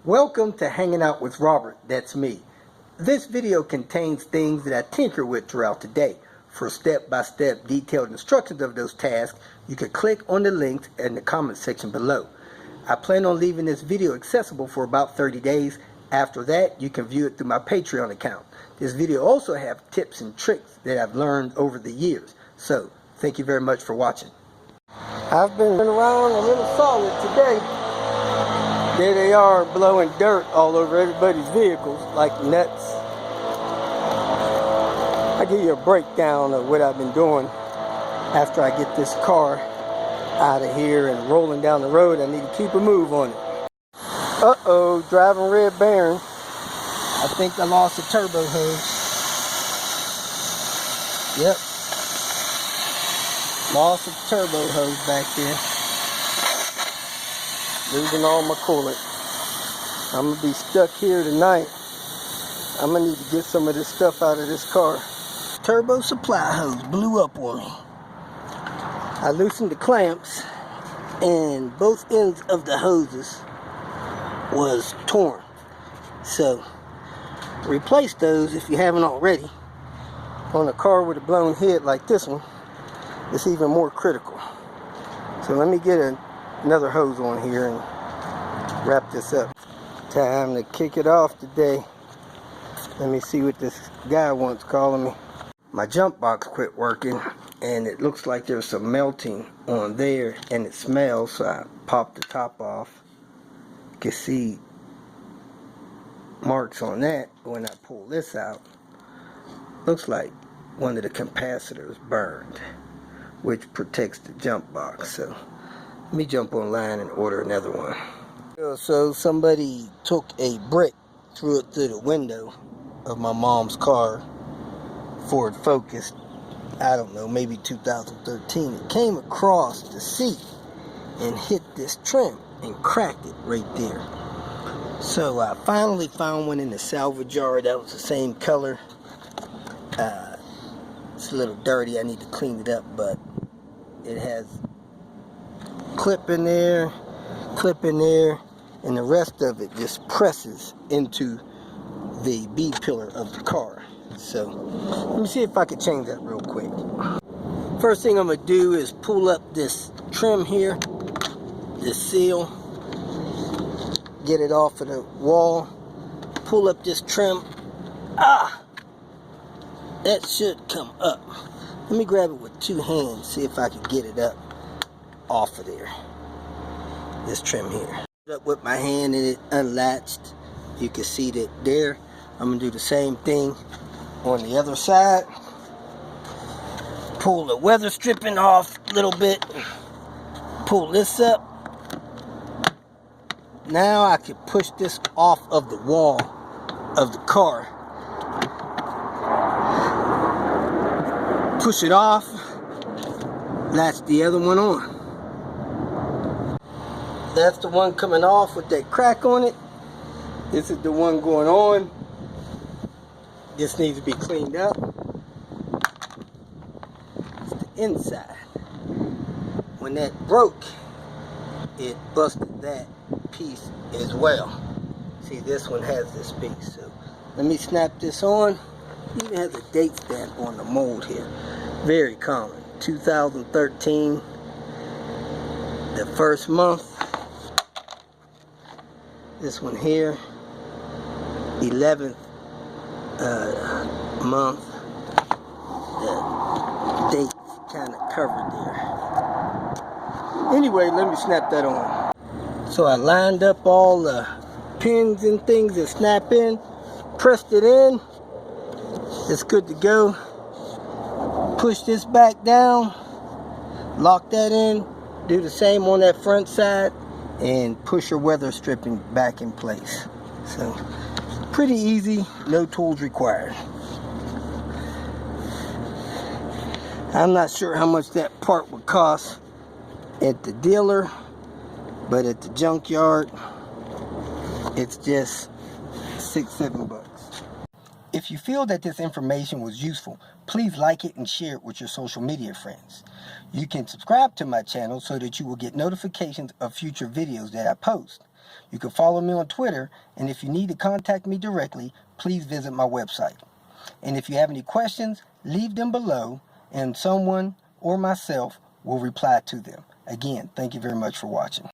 Welcome to Hanging Out with Robert, that's me. This video contains things that I tinker with throughout the day. For step-by-step detailed instructions of those tasks, you can click on the links in the comment section below. I plan on leaving this video accessible for about 30 days. After that, you can view it through my Patreon account. This video also has tips and tricks that I've learned over the years. So, thank you very much for watching. I've been around a little solid today. There they are, blowing dirt all over everybody's vehicles like nuts. I'll give you a breakdown of what I've been doing after I get this car out of here and rolling down the road. I need to keep a move on it. Uh-oh, driving Red Barron. I think I lost a turbo hose. Yep. Lost a turbo hose back there. Losing all my coolant. I'm going to be stuck here tonight. I'm going to need to get some of this stuff out of this car. Turbo supply hose blew up on me. I loosened the clamps and both ends of the hoses was torn. So, replace those if you haven't already. On a car with a blown head like this one, it's even more critical. So let me get another hose on here and wrap this up. Time to kick it off today. Let me see what this guy wants calling me. My jump box quit working and it looks like there's some melting on there and it smells, so I popped the top off. You can see marks on that. When I pull this out, looks like one of the capacitors burned, which protects the jump box. So let me jump online and order another one. So somebody took a brick, threw it through the window of my mom's car, Ford Focus, I don't know, maybe 2013. It came across the seat and hit this trim and cracked it right there. So I finally found one in the salvage yard that was the same color. It's a little dirty, I need to clean it up, but it has clip in there, and the rest of it just presses into the B pillar of the car. So let me see if I can change that real quick. First thing I'm going to do is pull up this trim here, this seal, get it off of the wall, pull up this trim. That should come up. Let me grab it with two hands, see if I can get it up off of there. This trim here. Up with my hand and it unlatched. You can see that there. I'm going to do the same thing on the other side. Pull the weather stripping off a little bit. Pull this up. Now I can push this off of the wall of the car. Push it off. Latch the other one on. That's the one coming off with that crack on it. This is the one going on. This needs to be cleaned up. It's the inside. When that broke, it busted that piece as well. See, this one has this piece. So let me snap this on. It even has a date stamp on the mold here. Very common. 2013. The first month. This one here, 11th month. The date's kind of covered there. Anyway, let me snap that on. So I lined up all the pins and things that snap in, pressed it in. It's good to go. Push this back down, lock that in, do the same on that front side, and push your weather stripping back in place. So, pretty easy, no tools required. I'm not sure how much that part would cost at the dealer, but at the junkyard, it's just $6-7 bucks. If you feel that this information was useful, please like it and share it with your social media friends. You can subscribe to my channel so that you will get notifications of future videos that I post. You can follow me on Twitter, and if you need to contact me directly, please visit my website. And if you have any questions, leave them below, and someone or myself will reply to them. Again, thank you very much for watching.